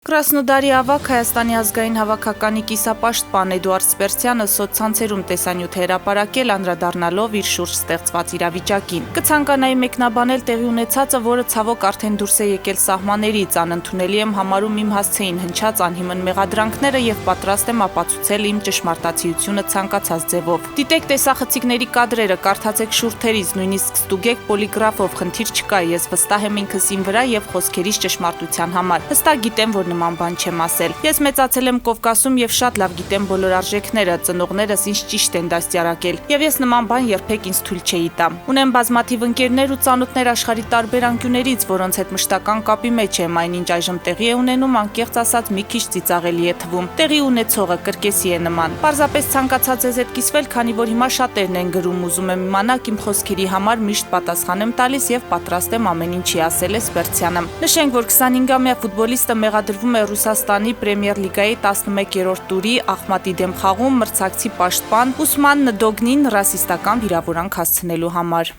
Կրասնոդարի ավագ Հայաստանի ազգային հավաքականի կիսապաշտպան Էդուարդ Սպերսյանը սոցցանցերում տեսանյութ է հրապարակել անդրադառնալով իր շուրջ ստեղծված իրավիճակին։ Կցանկանայի մեկնաբանել տեղի ունեցածը, որը ցավոք արդեն դուրս է եկել սահմաններից, անընդունելի եմ համարում իմ հասցեին հնչած անհիմն մեղադրանքները եւ պատրաստ եմ ապացուցել իմ ճշմարտացիությունը ցանկացած ձևով։ Դիտեք տեսախցիկների կադրերը, կարդացեք շուրթերից, նույնիսկ ստուգեք պոլիգրաֆով, խնդիր չկա, ես վստահ եմ ինքս իմ վրա եւ խոսքերիս ճշմարտության համար։ Հստակ գիտեմ, որ նման բան չեմ ասել։ Ես մեծացել եմ Կովկասում եւ շատ լավ գիտեմ բոլոր արժեքները, ծնողներս ինձ ճիշտ են դաստիարակել, եւ ես նման բան երբեք ինձ թույլ չէի տա։ Ունեմ բազմաթիվ ընկերներ ու ծանոթներ աշխարհի տարբեր անկյուններից, որոնց հետ մշտական կապի մեջ եմ, այնինչ այժմ տեղի է ունենում, անկեղծ ասած, մի քիչ ծիծաղելի է թվում։ Տեղի ունեցողը կրկեսի է նման։ Պարզապես ցանկացած ես հետ կիսվել, քանի որ հիմա շատերն են գրում, ուզում եմ իմանալ իմ խոսքերի համար միշտ պատասխան եմ տալիս եւ պատրաստ եմ ամեն ինչի, ասել է Սպերսյանը։ Նշենք, որ 25-ամյա ֆուտբոլիստը մեղադրվում է Ռուսաստանի Պրեմիեր լիգայի 11-րդ տուրի Ախմատի դեմ խաղում մրցակցի պաշտպան Ուսման Նդոգնին ռասիստական վիրավորանք հասցնելու համար։